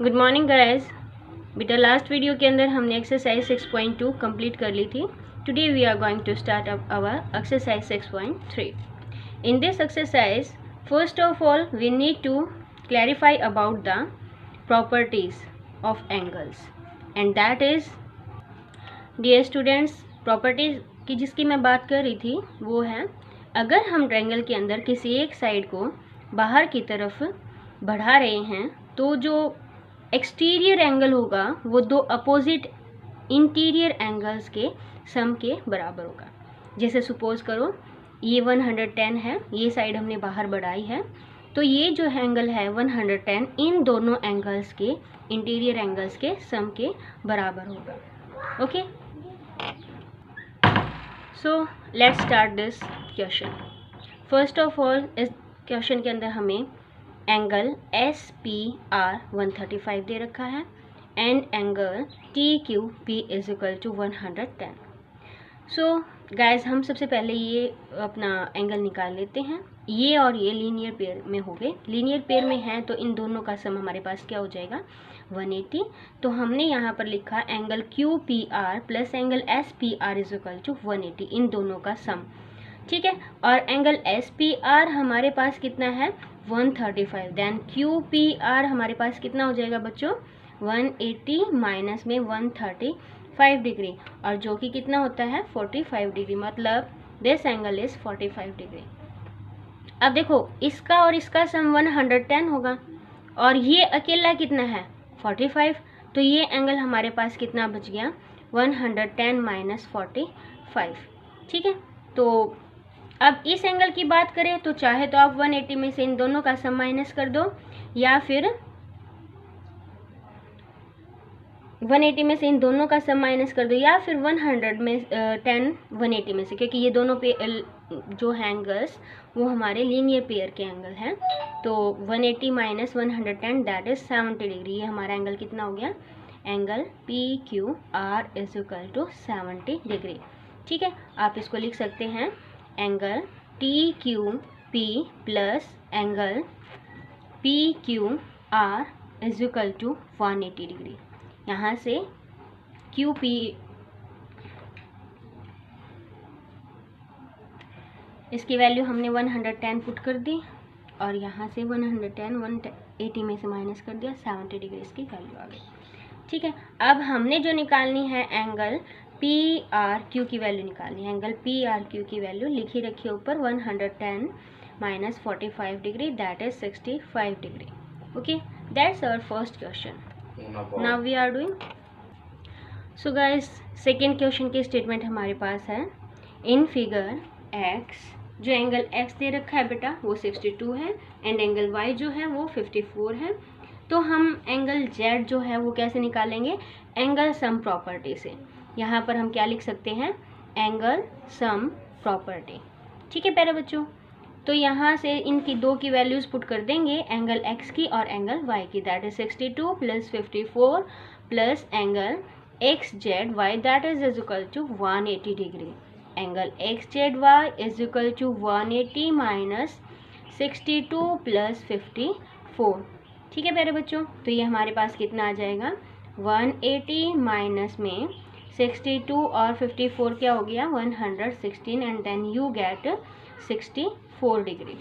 Good morning guys. बेटा last video के अंदर हमने एक्सरसाइज 6.2 कंप्लीट कर ली थी। Today we are going to start our exercise 6.3। In this exercise first of all we need to clarify about the properties of angles and that is, dear students, properties की जिसकी मैं बात कर रही थी वो है, अगर हम ट्रायंगल के अंदर किसी एक साइड को बाहर की तरफ बढ़ा रहे हैं तो जो एक्सटीरियर एंगल होगा वो दो अपोजिट इंटीरियर एंगल्स के सम के बराबर होगा। जैसे सपोज करो ये 110 है, ये साइड हमने बाहर बढ़ाई है, तो ये जो एंगल है 110 इन दोनों एंगल्स के इंटीरियर एंगल्स के सम के बराबर होगा। Okay, so let's start this question. First of all इस क्वेश्चन के अंदर हमें एंगल SPR 135 दे रखा है and angle TQP is equal to 110। So guys हम सबसे पहले ये अपना एंगल निकाल लेते हैं। ये और ये लीनियर पेयर में हो गए, लीनियर पेयर में है तो इन दोनों का सम हमारे पास क्या हो जाएगा 180। तो हमने यहाँ पर लिखा angle QPR plus angle SPR is equal to 180, इन दोनों का सम। ठीक है, और एंगल SPR हमारे पास कितना है 135, देन QPR हमारे पास कितना हो जाएगा बच्चों 180 माइनस में 135 डिग्री, और जो कि कितना होता है 45 डिग्री, मतलब दिस एंगल इज 45 डिग्री। अब देखो इसका और इसका सम 110 होगा और ये अकेला कितना है 45, तो ये एंगल हमारे पास कितना बच गया 110 माइनस 45। ठीक है, तो अब इस एंगल की बात करें तो चाहे तो आप 180 में से इन दोनों का सम माइनस कर दो, या फिर 180 में से इन दोनों का सम माइनस कर दो, या फिर 100 में 10 180 में से, क्योंकि ये दोनों पे जो है एंगल्स वो हमारे लीनियर पेयर के एंगल हैं। तो 180 माइनस 110 दैट इज 70 डिग्री। ये हमारा एंगल कितना हो गया, angle PQR is equal to 70 degree. ठीक है, आप इसको लिख सकते हैं angle TQP plus angle PQR is equal to 180 degree. यहाँ से QP इसकी वैल्यू हमने 110 पुट कर दी और यहाँ से 110 180 में से माइनस कर दिया, 70 डिग्री इसकी वैल्यू आ गई। ठीक है, अब हमने जो निकालनी है एंगल PRQ की वैल्यू निकालनी है। एंगल PRQ की वैल्यू लिखी रखी है ऊपर 110 minus 45 degree that is 65 degree. Okay, that's our first question. Now we are doing, so guys second question की स्टेटमेंट हमारे पास है, इन फिगर X जो एंगल X दे रखा है बेटा वो 62 है एंड एंगल Y जो है वो 54 है। तो हम एंगल Z जो है वो कैसे निकालेंगे, एंगल सम प्रॉपर्टी से। यहाँ पर हम क्या लिख सकते हैं, एंगल सम प्रॉपर्टी। ठीक है प्यारे बच्चों, तो यहाँ से इनकी दो की वैल्यूज पुट कर देंगे, एंगल X की और एंगल Y की, that is 62 plus 54 plus angle XZY that is equal to 180 degree. Angle XZY is equal to 180 minus 62 plus 54। ठीक है प्यारे बच्चों, तो ये हमारे पास कितना आ जाएगा 180 माइनस में 62 और 54 क्या हो गया 116 and then you get 64 degree.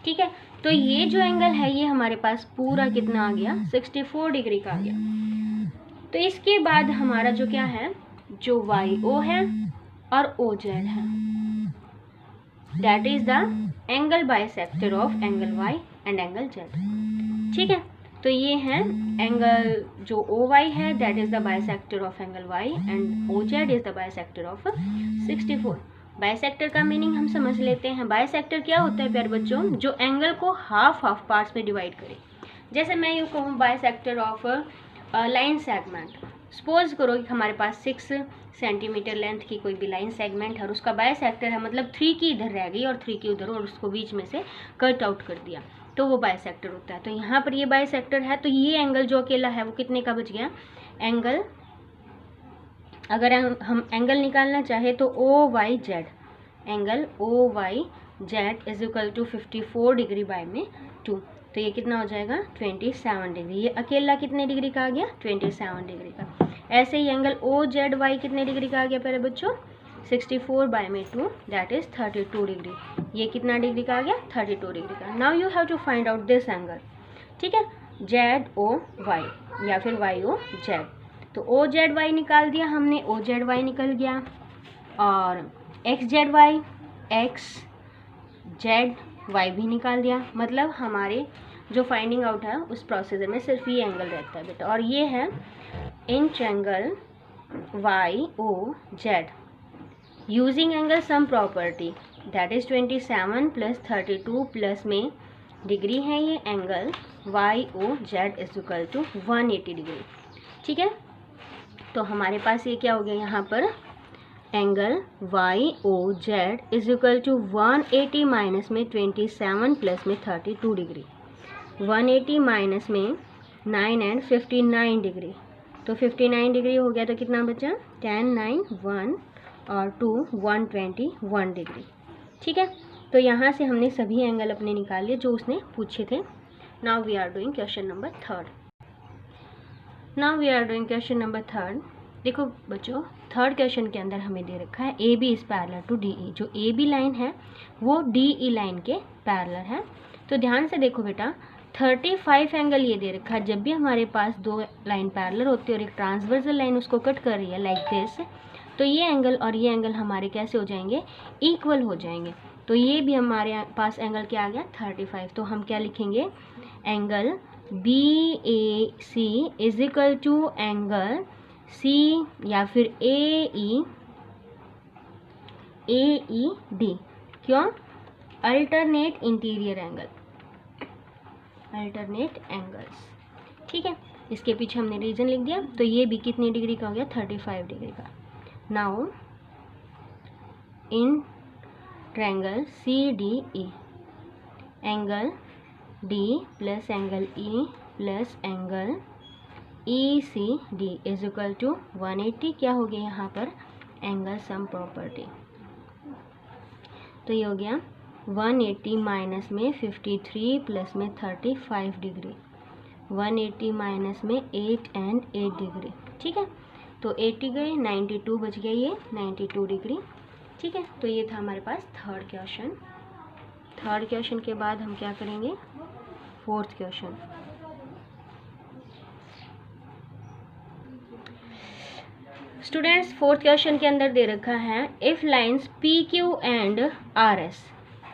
ठीक है, तो ये जो एंगल है ये हमारे पास पूरा कितना आ गया 64 डिग्री का आ गया। तो इसके बाद हमारा जो क्या है, जो YO है और OZ है, that is the angle bisector of angle Y and angle Z। ठीक है, तो ये है एंगल जो OY है that is the bisector of angle Y and OZ is the bisector of 64। Bisector का मीनिंग हम समझ लेते हैं। बाइसेक्टर क्या होता है प्यारे बच्चों, जो एंगल को हाफ पार्ट्स में डिवाइड करे। जैसे मैं यूँ कहूँ bisector of line segment, suppose करो कि हमारे पास 6 सेंटीमीटर लेंथ की कोई भी लाइन सेगमेंट है और उसका बाइसेक्टर है, मतलब 3 की इधर रह गई और 3 की उधर, और उसको बीच में से कट आउट कर दिया, तो वो बाइसेक्टर होता है। तो यहाँ पर ये बाइसेक्टर है, तो ये एंगल जो अकेला है वो कितने का बच गया, एंगल, अगर हम एंगल निकालना चाहे तो OYZ, angle OYZ is equal to 54 degree by में 2। तो ये कितना हो जाएगा 27 डिग्री। ये अकेला कितने डिग्री का आ गया 27 डिग्री का। ऐसे ही एंगल OZY कितने डिग्री का आ गया प्यारे बच्चों 64/2 दैट इज 32 डिग्री। ये कितना डिग्री का आ गया 32 डिग्री का। Now you have to find out this angle, ठीक है, ZOY या फिर YOZ। तो OZY निकाल दिया हमने, OZY निकल गया, और XZY XZY भी निकाल दिया। मतलब हमारे जो फाइंडिंग आउट है उस प्रोसीजर में सिर्फ ये एंगल रहता है बेटा, और ये है in triangle YOZ using angle sum property that is 27 + 32 plus में डिग्री है ये angle YOZ is equal to 180 degree, ठीक है। तो हमारे पास ये क्या हो गया यहाँ पर angle YOZ is equal to 180 minus में 27 प्लस में 32 डिग्री, 180 माइनस में 9 एंड 59 डिग्री, तो 59 डिग्री हो गया, तो कितना बचा 10 9 1 और 2 121 डिग्री, ठीक है। तो यहाँ से हमने सभी एंगल अपने निकाल लिए जो उसने पूछे थे। Now we are doing question number third. देखो बच्चों, थर्ड क्वेश्चन के अंदर हमें दे रखा है AB is parallel to DE। जो AB लाइन है वो DE लाइन के पैरेलल है। तो ध्यान से देखो बेटा, 35 एंगल ये दे रखा है। जब भी हमारे पास दो लाइन पैरेलल होती है और एक ट्रांसवर्सल लाइन उसको कट कर रही है लाइक दिस, तो ये एंगल और ये एंगल हमारे कैसे हो जाएंगे इक्वल हो जाएंगे। तो ये भी हमारे पास एंगल क्या आ गया 35। तो हम क्या लिखेंगे angle BAC is equal to angle C या फिर AED। क्यों alternate interior angle, alternate angles, ठीक है। इसके पीछे हमने रीजन लिख दिया। तो ये भी कितनी डिग्री का हो गया 35 डिग्री का। Now in triangle CDE angle D plus angle E plus angle ECD is equal to 180 क्या हो गया यहाँ पर एंगल सम प्रॉपर्टी। तो ये हो गया 180 माइनस में 53 प्लस में 35 डिग्री, 180 माइनस में 8 एंड 8 डिग्री, ठीक है। तो 80 गए 92 बच गया, ये 92 डिग्री, ठीक है। तो ये था हमारे पास थर्ड क्वेश्चन। थर्ड क्वेश्चन के बाद हम क्या करेंगे fourth question. Students, fourth question के अंदर दे रखा है if lines PQ and RS,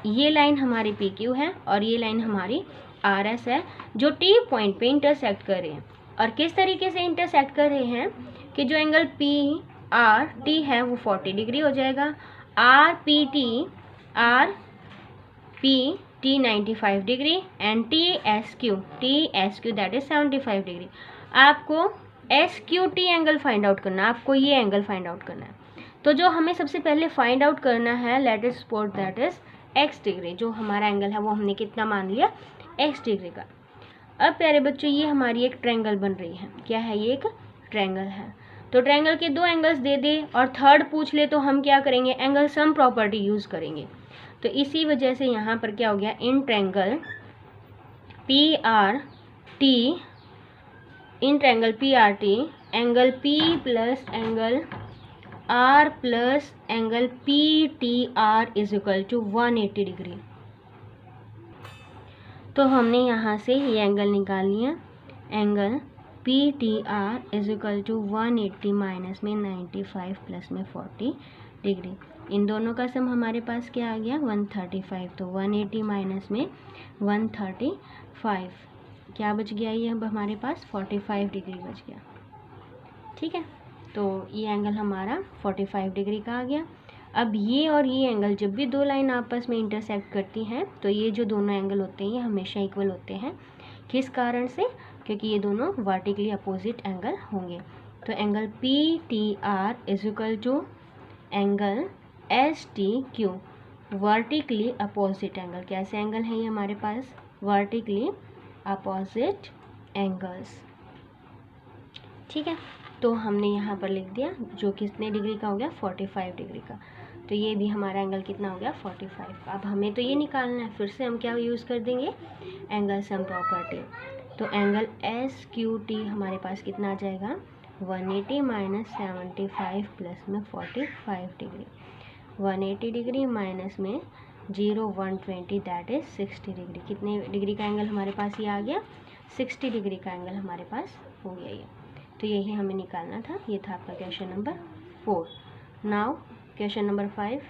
ये लाइन हमारी PQ है और ये लाइन हमारी RS है, जो T पॉइंट पे इंटरसेक्ट कर रहे हैं। और किस तरीके से इंटरसेक्ट कर रहे हैं कि जो एंगल PRT है वो 40 डिग्री हो जाएगा, RPT 95 degree and TSQ that is 75 degree. आपको SQT एंगल फाइंड आउट करना है, आपको ये एंगल फाइंड आउट करना है। तो जो हमें सबसे पहले फाइंड आउट करना है let us suppose that is x degree, जो हमारा एंगल है वो हमने कितना मान लिया x डिग्री का। अब प्यारे बच्चों ये हमारी एक ट्रायंगल बन रही है, क्या है ये एक ट्रायंगल है। तो ट्रायंगल के दो एंगल्स दे दे और थर्ड पूछ ले तो हम क्या करेंगे एंगल सम प्रॉपर्टी यूज करेंगे। तो इसी वजह से यहाँ पर क्या हो गया in triangle PRT angle P plus angle R plus angle PTR is equal to 180 degree. तो हमने यहाँ से ये एंगल निकाल लिया, angle PTR is equal to 180 minus में 95 प्लस में 40 डिग्री। इन दोनों का सम हमारे पास क्या आ गया 135। तो 180 माइनस में 135 क्या बच गया, ये अब हमारे पास 45 डिग्री बच गया, ठीक है। तो ये एंगल हमारा 45 डिग्री का आ गया। अब ये और ये एंगल जब भी दो लाइन आपस में इंटरसेक्ट करती हैं तो ये जो दोनों एंगल होते हैं ये हमेशा इक्वल होते हैं। किस कारण से, क्योंकि ये दोनों वर्टिकली अपोजिट एंगल होंगे। तो angle PTR is equal to angle STQ vertically opposite angle. कैसे एंगल है ये हमारे पास वर्टिकली अपोजिट एंगल्स, ठीक है। तो हमने यहाँ पर लिख दिया जो कितने डिग्री का हो गया 45 डिग्री का। तो ये भी हमारा एंगल कितना हो गया 45। अब हमें तो ये निकालना है, फिर से हम क्या यूज़ कर देंगे, एंगल सम प्रॉपर्टी। तो एंगल एस क्यू टी हमारे पास कितना आ जाएगा 180 माइनस 75 प्लस में 45 डिग्री, 180 डिग्री माइनस में 120 दैट इज 60 डिग्री। कितने डिग्री का एंगल हमारे पास ये आ गया 60 डिग्री का एंगल हमारे पास हो गया ये। तो यही हमें निकालना था। ये था आपका question number 4। Now question number 5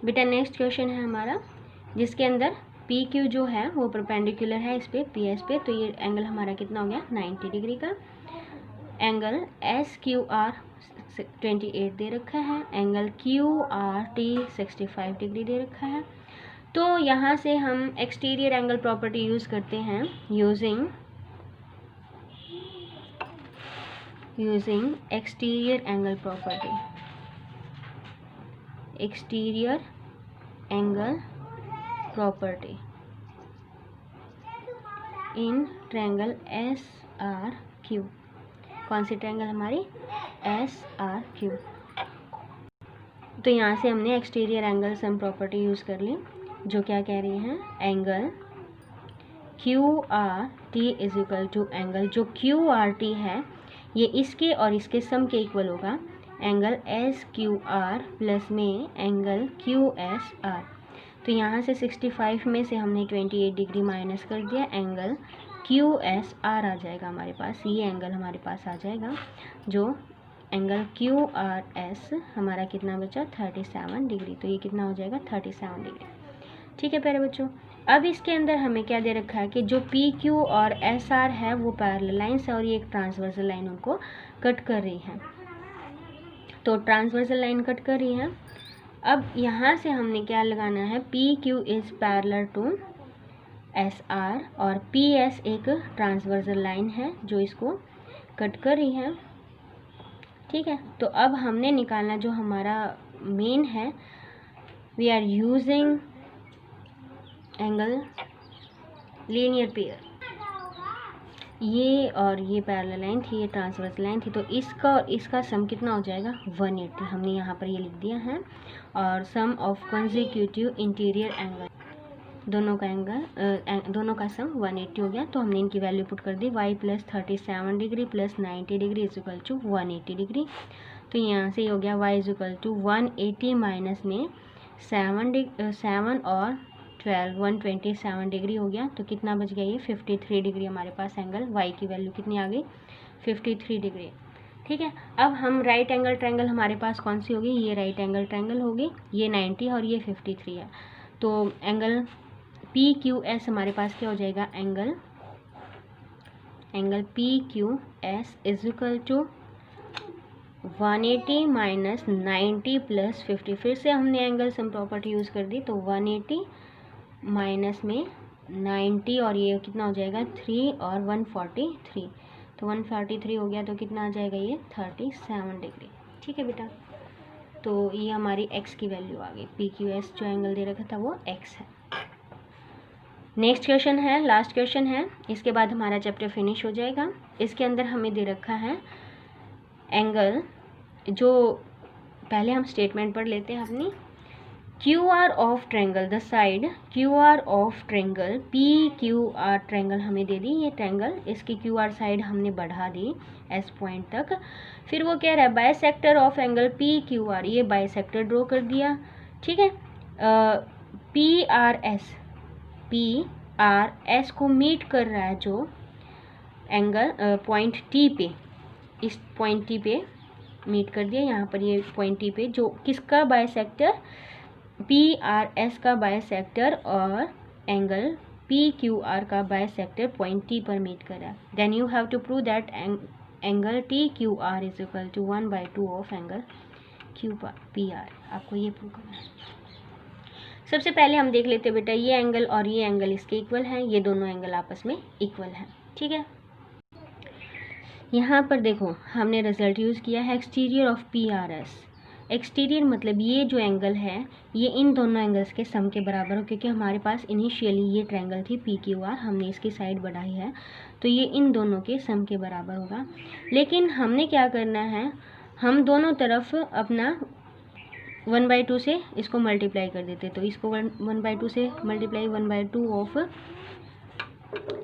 बेटा, नेक्स्ट क्वेश्चन है हमारा जिसके अंदर पी क्यू जो है वो परपेंडिकुलर है इस पे पी एस पे। तो ये एंगल हमारा कितना हो गया 90 डिग्री का। एंगल एस क्यू आर 28 दे रखा है, angle Q R T 65 degree दे रखा है। तो यहाँ से हम एक्सटीरियर एंगल प्रॉपर्टी यूज़ करते हैं using exterior angle property, exterior angle property in triangle S R Q. कौन सी ट्रायंगल हमारी एस आर क्यू। तो यहाँ से हमने exterior angle sum property use कर ली, जो क्या कह रही है, angle Q R T is equal to angle जो क्यू आर टी है ये इसके और इसके सम के इक्वल होगा, angle S Q R plus में एंगल क्यू एस आर। तो यहाँ से 65 में से हमने 28 डिग्री माइनस कर दिया, एंगल क्यू एस आर आ जाएगा हमारे पास। ये एंगल हमारे पास आ जाएगा जो एंगल क्यू आर एस हमारा कितना बचा 37 डिग्री। तो ये कितना हो जाएगा 37 डिग्री। ठीक है प्यारे बच्चों, अब इसके अंदर हमें क्या दे रखा है कि जो पी क्यू और एस आर है वो पैरेलल लाइन्स है और ये एक ट्रांसवर्सल लाइन उनको कट कर रही है। तो ट्रांसवर्सल लाइन कट कर रही है। अब यहाँ से हमने क्या लगाना है, P Q is parallel to S R और पी एस एक ट्रांसवर्सल लाइन है जो इसको कट कर रही है। ठीक है, तो अब हमने निकालना जो हमारा मेन है, we are using angle linear pair. ये और ये पैरेलल लाइन थी, ये ट्रांसवर्स लाइन थी, तो इसका और इसका सम कितना हो जाएगा 180। हमने यहाँ पर ये लिख दिया है। और सम ऑफ कंसेक्यूटिव इंटीरियर एंगल, दोनों का एंगल दोनों का सम 180 हो गया। तो हमने इनकी वैल्यू पुट कर दी, y plus 37 degree plus 90 degree is equal to 180 degree. तो यहाँ से हो गया y is equal to 180 minus में 7 और 12 127 डिग्री हो गया। तो कितना बच गया, ये 53 डिग्री हमारे पास एंगल y की वैल्यू कितनी आ गई 53 डिग्री। ठीक है, अब हम राइट एंगल ट्रायंगल हमारे पास कौन सी होगी, ये राइट एंगल ट्रायंगल होगी, ये 90 और ये 53 है। तो एंगल पी क्यू एस हमारे पास क्या हो जाएगा, angle P Q S is equal to 180 minus 90 plus 50। फिर से हमने एंगल सम प्रॉपर्टी यूज़ कर दी। तो 180 माइनस में 90 और ये कितना हो जाएगा 3 और 143। तो 143 हो गया तो कितना आ जाएगा ये 37 डिग्री। ठीक है बेटा, तो ये हमारी x की वैल्यू आ गई। पी क्यू एस जो एंगल दे रखा था वो x है। नेक्स्ट क्वेश्चन है, लास्ट क्वेश्चन है, इसके बाद हमारा चैप्टर फिनिश हो जाएगा। इसके अंदर हमें दे रखा है एंगल, जो पहले हम स्टेटमेंट पढ़ लेते हैं अपनी। Q R of triangle, the side Q R of triangle P Q are triangle हमें दे दी। ये ट्रायंगल, इसकी क्यू आर साइड हमने बढ़ा दी एस पॉइंट तक। फिर वो कह रहा है bisector of angle P Q are, ये बाइसेक्टर ड्रॉ कर दिया। ठीक है, पी आर एस को मीट कर रहा है जो एंगल पॉइंट टी पे, इस पॉइंट टी पे मीट कर दिया। यहाँ पर ये पॉइंट टी पे जो किसका बाइसेक्टर, पी आर एस का बाइसेक्टर और एंगल पी क्यू आर का बाइसेक्टर पॉइंट टी पर मीट कर रहा है। Then you have to prove that angle T Q R is equal to 1/2 of angle Q P R. आपको ये prove करना है। सबसे पहले हम देख लेते हैं बेटा, ये एंगल और ये एंगल इसके इक्वल हैं, ये दोनों एंगल आपस में इक्वल हैं। ठीक है, यहाँ पर देखो हमने रिजल्ट यूज़ किया है exterior of P R S. Exterior मतलब ये जो एंगल है ये इन दोनों एंगल्स के सम के बराबर हो, क्योंकि हमारे पास इनिशियली ये ट्रायंगल थी पी क्यू आर, हमने इसकी साइड बढ़ाई है तो ये इन दोनों के सम के बराबर होगा। लेकिन हमने क्या करना है, हम दोनों तरफ अपना 1/2 से इसको मल्टीप्लाई कर देते, तो इसको 1/2 से multiply 1/2 of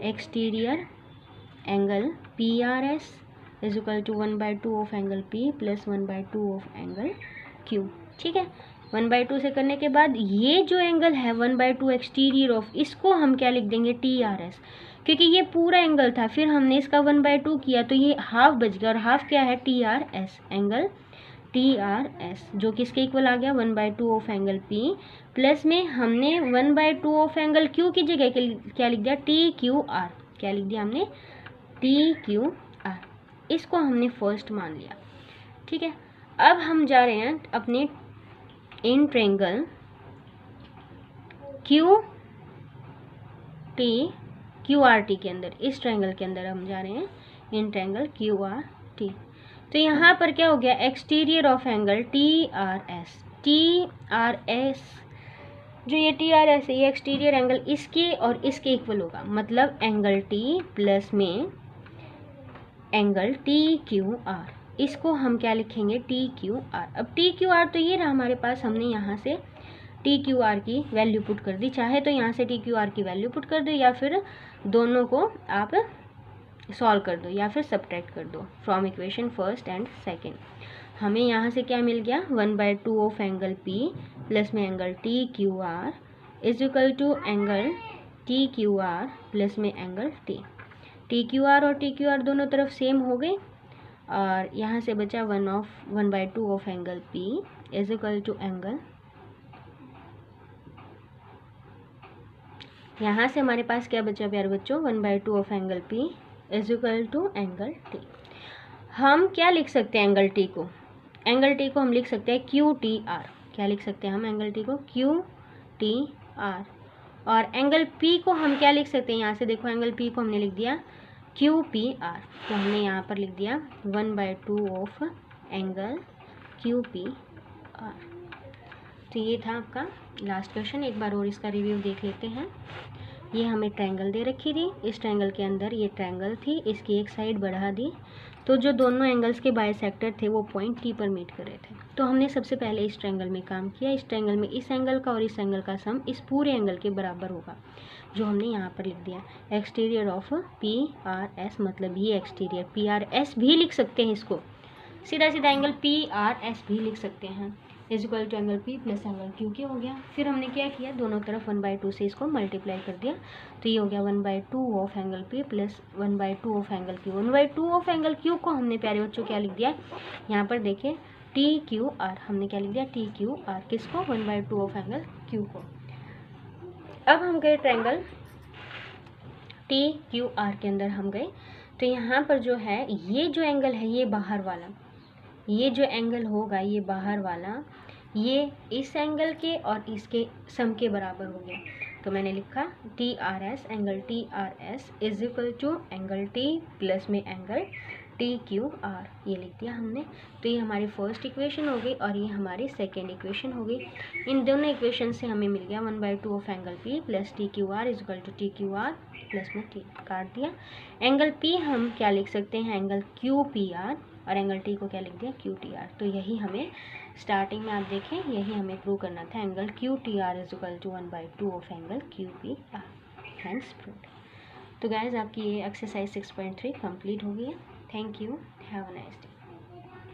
exterior angle PRS is equal to 1/2 of angle P plus 1/2 of angle Q। ठीक है, 1/2 से करने के बाद ये जो एंगल है 1/2 एक्सटीरियर ऑफ, इसको हम क्या लिख देंगे TRS, क्योंकि ये पूरा एंगल था, फिर हमने इसका 1/2 किया तो ये हाफ बच गया, और हाफ क्या है TRS, एंगल TRS जो किसके इक्वल आ गया 1/2 ऑफ एंगल P प्लस में हमने 1/2 ऑफ एंगल Q की जगह क्या लिख दिया TQR, क्या लिख दिया हमने TQR, इसको हमने फर्स्ट मान लिया। ठीक है, अब हम जा रहे हैं अपने इन ट्रायंगल QRT के अंदर, इस ट्रायंगल के अंदर हम जा रहे हैं इन ट्रायंगल QRT। तो यहाँ पर क्या हो गया एक्सटीरियर ऑफ एंगल TRS जो ये TRS है ये एक्सटीरियर एंगल इसके और इसके इक्वल होगा, मतलब एंगल T प्लस में एंगल TQR, इसको हम क्या लिखेंगे TQR। अब TQR तो ये रहा हमारे पास, हमने यहाँ से TQR की वैल्यू पुट कर दी, चाहे तो यहाँ से TQR की वैल्यू पुट कर दो या फिर दोनों को आप सॉल्व कर दो या फिर सब्ट्रैक्ट कर दो from equation first and second. हमें यहाँ से क्या मिल गया 1/2 ऑफ एंगल P प्लस में angle TQR is equal to angle TQR plus में एंगल T। TQR और TQR दोनों तरफ सेम हो गए, और यहाँ से बचा 1/2 of angle P is equal to angle, यहाँ से हमारे पास क्या बचा प्यारे बच्चों 1/2 of angle P is equal to angle T। हम क्या लिख सकते हैं एंगल T को, एंगल T को हम लिख सकते हैं QTR, क्या लिख सकते हैं हम एंगल T को QTR, और एंगल P को हम क्या लिख सकते हैं, यहाँ से देखो एंगल P को हमने लिख दिया QPR, तो हमने यहाँ पर लिख दिया 1/2 ऑफ एंगल QPR। तो ये था आपका लास्ट क्वेश्चन, एक बार और इसका रिव्यू देख लेते हैं। ये हमें ट्रायंगल दे रखी थी, इस ट्रायंगल के अंदर ये ट्रायंगल थी, इसकी एक साइड बढ़ा दी, तो जो दोनों एंगल्स के बाइसेक्टर थे वो पॉइंट T पर मीट कर रहे थे। तो हमने सबसे पहले इस ट्रायंगल में काम किया, इस ट्रायंगल में इस एंगल का और इस एंगल का सम इस पूरे एंगल के बराबर होगा, जो हमने यहाँ पर लिख दिया एक्सटीरियर ऑफ PRS, मतलब ये एक्सटीरियर PRS भी लिख सकते हैं, इसको सीधा सीधा एंगल PRS भी लिख सकते हैं, is equal to angle P plus angle Q के हो गया। फिर हमने क्या किया दोनों तरफ 1/2 से इसको मल्टीप्लाई कर दिया, तो ये हो गया 1/2 of angle P plus 1/2 of angle Q। 1/2 of angle Q को हमने प्यारे बच्चों क्या लिख दिया, यहाँ पर देखिए TQR, हमने क्या लिख दिया TQR, किसको 1/2 ऑफ एंगल Q को। अब हम गए ट्रायंगल TQR के अंदर हम गए, तो यहाँ पर जो है ये जो एंगल है ये बाहर वाला, ये जो एंगल होगा ये बाहर वाला, ये इस एंगल के और इसके सम के बराबर हो गया, तो मैंने लिखा TRS, angle TRS is equal to angle T plus में एंगल TQR, ये लिख दिया हमने। तो ये हमारी फर्स्ट इक्वेशन हो गई और ये हमारी सेकेंड इक्वेशन हो गई। इन दोनों इक्वेशन से हमें मिल गया 1/2 of angle P plus TQR is equal to TQR plus में T, काट दिया। एंगल P हम क्या लिख सकते हैं एंगल QPR, और एंगल T को क्या लिख दिया QTR। तो यही हमें स्टार्टिंग में आप देखें यही हमें प्रूव करना था, angle QTR is equal to 1/2 of angle QPR। Thanks prove. तो गाइज आपकी ये एक्सरसाइज 6.3 कंप्लीट हो गई है। Thank you, have a nice day.